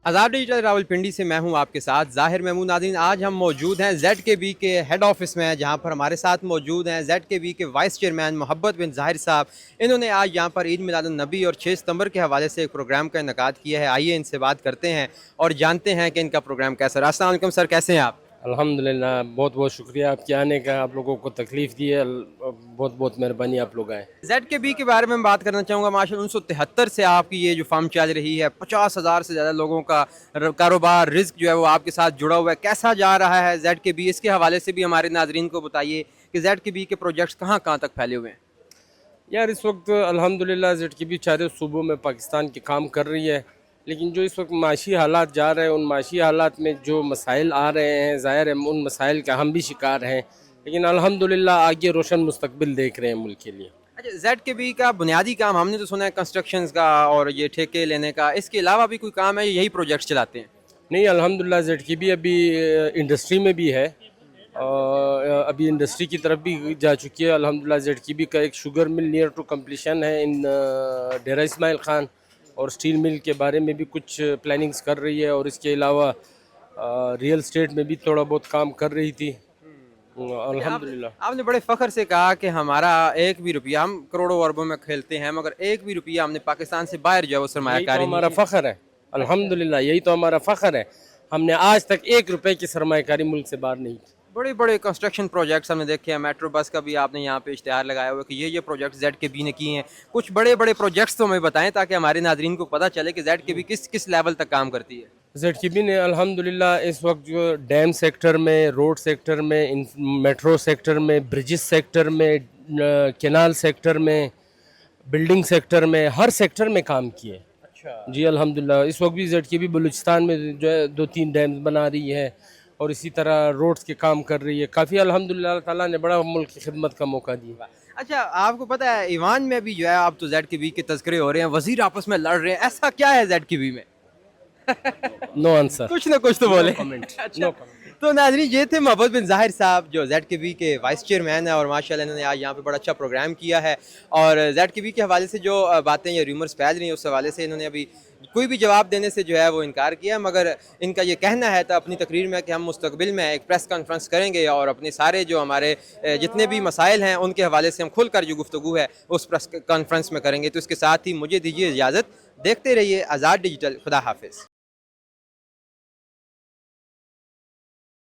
आज़ाद digital Rawalpindi से मैं हूं आपके साथ ज़ाहिर महमूद। नाज़रीन, आज हम मौजूद हैं ZKB के हेड ऑफिस में, जहां पर हमारे साथ मौजूद हैं ZKB के वाइस चेयरमैन मोहब्बत बिन ज़ाहिर साहब। इन्होंने आज यहां पर ईद मिलादुन्नबी और 6 सितंबर के हवाले से एक प्रोग्राम का इनेकाद किया है। आइए इनसे बात करते हैं और जानते हैं कि इनका प्रोग्राम कैसा रहा। अस्सलाम वालेकुम सर, कैसे हैं आप? अल्हम्दुलिल्लाह, बहुत बहुत शुक्रिया आपके आने का। आप लोगों को तकलीफ़ दी है, बहुत बहुत मेहरबानी, आप लोग आए। ZKB के बारे में बात करना चाहूँगा। माशाअल्लाह 1973 से आपकी ये जो फर्म चल रही है, 50,000 से ज़्यादा लोगों का कारोबार, रिस्क जो है वो आपके साथ जुड़ा हुआ है। कैसा जा रहा है ZKB? इसके हवाले से भी हमारे नाजरीन को बताइए कि ZKB के प्रोजेक्ट्स कहाँ कहाँ तक फैले हुए हैं। यार, इस वक्त अल्हम्दुलिल्लाह ZKB चारों सूबों में पाकिस्तान के काम कर रही है, लेकिन जो इस वक्त माशी हालात जा रहे हैं, उन माशी हालात में जो मसाइल आ रहे हैं, ज़ाहिर है उन मसाइल का हम भी शिकार हैं, लेकिन अल्हम्दुलिल्लाह आगे रोशन मुस्तकबिल देख रहे हैं मुल्क के लिए। अच्छा, ZKB का बुनियादी काम हमने तो सुना है कंस्ट्रक्शंस का और ये ठेके लेने का, इसके अलावा भी कोई काम है, यही प्रोजेक्ट्स चलाते हैं? नहीं, अल्हम्दुलिल्लाह ZKB अभी इंडस्ट्री में भी है और अभी इंडस्ट्री की तरफ भी जा चुकी है। अल्हम्दुलिल्लाह ZKB का एक sugar mill near to completion है इन डेरा इस्माइल ख़ान, और स्टील मिल के बारे में भी कुछ प्लानिंग्स कर रही है, और इसके अलावा रियल स्टेट में भी थोड़ा बहुत काम कर रही थी। अल्हम्दुलिल्लाह। आपने बड़े फ़ख्र से कहा कि हमारा एक भी रुपया, हम करोड़ों अरबों में खेलते हैं, मगर एक भी रुपया हमने पाकिस्तान से बाहर जो है वो यही तो सरमायाकारी नहीं हमारा है। फ़ख्र है। अल्हम्दुलिल्लाह, यही तो हमारा फ़ख्र है। हमने आज तक 1 रुपए की सरमायाकारी मुल्क से बाहर नहीं की। बड़े बड़े कंस्ट्रक्शन प्रोजेक्ट्स हमने देखे हैं। मेट्रो बस का भी आपने यहाँ पे इश्तिहार लगाया हुआ है कि ये प्रोजेक्ट ZKB ने किए हैं। कुछ बड़े बड़े प्रोजेक्ट्स तो हमें बताएं ताकि हमारे नाजरीन को पता चले कि ZKB किस किस लेवल तक काम करती है। ZKB ने अल्हम्दुलिल्लाह इस वक्त जो डैम सेक्टर में, रोड सेक्टर में, मेट्रो सेक्टर में, ब्रिजेस सेक्टर में, कैनाल सेक्टर में, बिल्डिंग सेक्टर में, हर सेक्टर में काम किए। अच्छा। जी अल्हम्दुलिल्लाह, इस वक्त भी ZKB बलूचिस्तान में जो है 2-3 डैम्स बना रही है, और इसी तरह रोड्स के काम कर रही है। काफ़ी अल्हम्दुलिल्लाह, अल्लाह ताला ने बड़ा मुल्क की खिदमत का मौका दिया। अच्छा, आपको पता है ईवान में भी जो है अब तो ZKB के तज़किरे हो रहे हैं, वज़ीर आपस में लड़ रहे हैं, ऐसा क्या है ZKB में? नो आंसर, कुछ ना कुछ तो बोले। कमेंट, अच्छा, नो कमेंट। तो नाज़रीन, ये थे मोहब्बत बिन ज़ाहिर साहब जो ZKB के वाइस चेयरमैन हैं, और माशाल्लाह इन्होंने आज यहाँ पे बड़ा अच्छा प्रोग्राम किया है। और ZKB के हवाले से जो बातें या रूमर्स फैल रही हैं, उस हवाले से इन्होंने अभी कोई भी जवाब देने से जो है वो इनकार किया, मगर इनका ये कहना है तो अपनी तकरीर में कि हम मुस्तकबिल में एक प्रेस कॉन्फ्रेंस करेंगे और अपने सारे जो हमारे जितने भी मसाइल हैं उनके हवाले से हम खुल कर जो गुफ्तगू है उस प्रेस कॉन्फ्रेंस में करेंगे। तो इसके साथ ही मुझे दीजिए इजाज़त। देखते रहिए आज़ाद डिजिटल। खुदा हाफिज़।